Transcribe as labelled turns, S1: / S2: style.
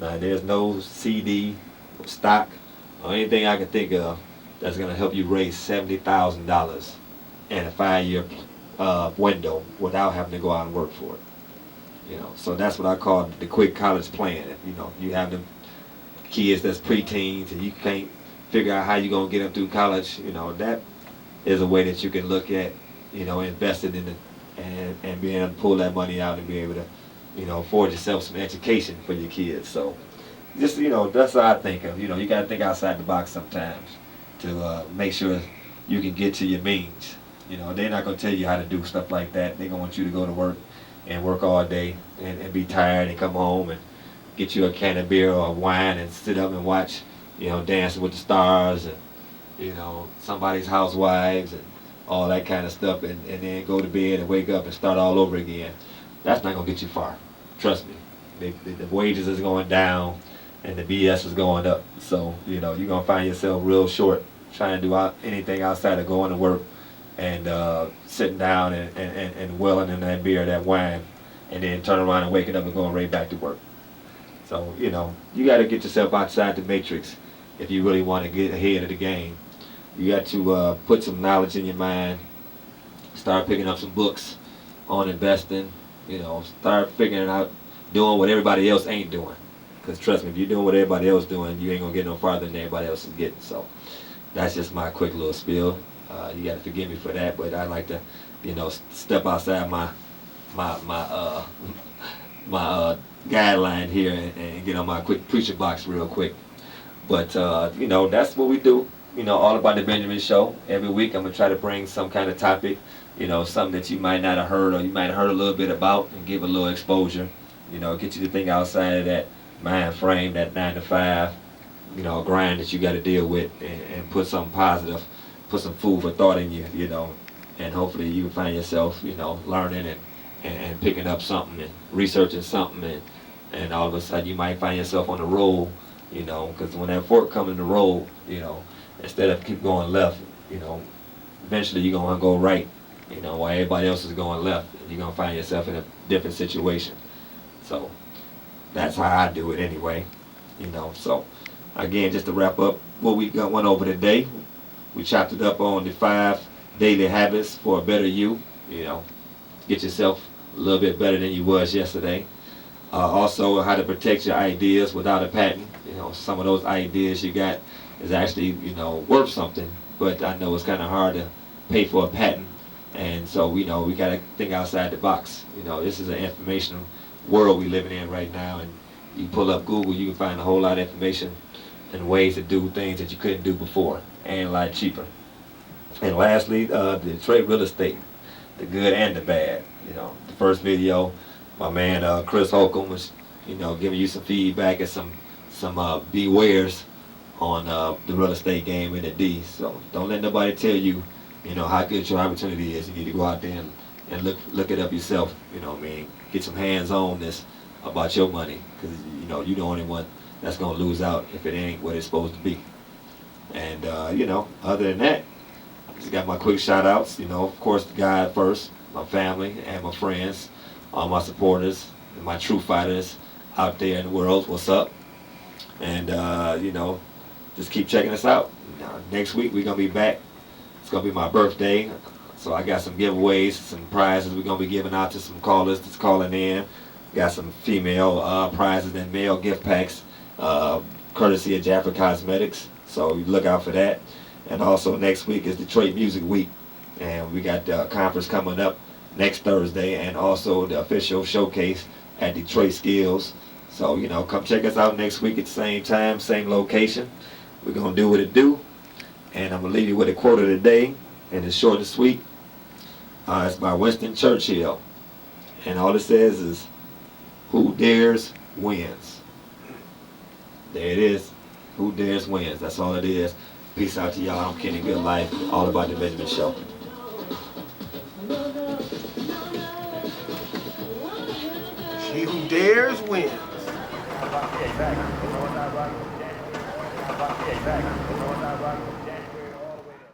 S1: There's no CD, stock, or anything I can think of that's going to help you raise $70,000 in a 5-year window without having to go out and work for it. So that's what I call the quick college plan. If you have them kids that's preteens and you can't figure out how you're going to get them through college, that is a way that you can look at, investing in it and being able to pull that money out and be able to, afford yourself some education for your kids. So just, that's what I think of. You got to think outside the box sometimes to make sure you can get to your means. They're not going to tell you how to do stuff like that. They're going to want you to go to work and work all day and be tired and come home and get you a can of beer or wine and sit up and watch, Dancing with the Stars and, somebody's housewives and all that kind of stuff, and then go to bed and wake up and start all over again. That's not going to get you far. Trust me. The wages is going down and the BS is going up. So, you're going to find yourself real short trying to do anything outside of going to work and sitting down and welling in that beer, that wine, and then turn around and waking up and going right back to work. So, you got to get yourself outside the matrix if you really want to get ahead of the game. You got to put some knowledge in your mind, start picking up some books on investing, start figuring out doing what everybody else ain't doing. Because trust me, if you're doing what everybody else doing, you ain't going to get no farther than everybody else is getting. So that's just my quick little spiel. You got to forgive me for that, but I like to, step outside my guideline here and get on my quick preacher box real quick. But that's what we do. All about the Benjamin Show. Every week I'm gonna try to bring some kind of topic, something that you might not have heard or you might have heard a little bit about, and give a little exposure. Get you to think outside of that mind frame, that 9 to 5, grind that you got to deal with, and put something positive, put some food for thought in you, and hopefully you find yourself, learning and picking up something and researching something, and all of a sudden you might find yourself on the road, because when that fork comes in the road, instead of keep going left, eventually you're going to go right, while everybody else is going left, and you're going to find yourself in a different situation. So that's how I do it anyway, So again, just to wrap up what we went over today, we chopped it up on the 5 daily habits for a better you, get yourself a little bit better than you was yesterday. Also, how to protect your ideas without a patent. Some of those ideas you got is actually, worth something, but I know it's kind of hard to pay for a patent, and so, we got to think outside the box. This is an information world we living in right now, and you pull up Google, you can find a whole lot of information and ways to do things that you couldn't do before, and a lot cheaper. And lastly, the Detroit real estate, the good and the bad. The first video, my man Chris Holcomb was, giving you some feedback and some bewares on the real estate game in the D. So don't let nobody tell you, how good your opportunity is. You need to go out there and look it up yourself. Get some hands-on-ness about your money, because you're the only one that's gonna lose out if it ain't what it's supposed to be. And other than that, I just got my quick shout-outs. Of course, God first, my family and my friends, all my supporters, and my true fighters out there in the world. What's up? And just keep checking us out. Next week we're gonna be back. It's gonna be my birthday, so I got some giveaways, some prizes we're gonna be giving out to some callers that's calling in. Got some female prizes and male gift packs, courtesy of Jaffa Cosmetics. So you look out for that. And also next week is Detroit Music Week, and we got the conference coming up next Thursday, and also the official showcase at Detroit Skills. So come check us out next week at the same time, same location. We're gonna do what it do, and I'm gonna leave you with a quote of the day, and it's short and sweet. It's by Winston Churchill, and all it says is, "Who dares wins." There it is. Who dares wins. That's all it is. Peace out to y'all. I'm Kenny GoodLife. All about the Benjamin Show.
S2: He who dares wins.
S3: Yeah, exactly.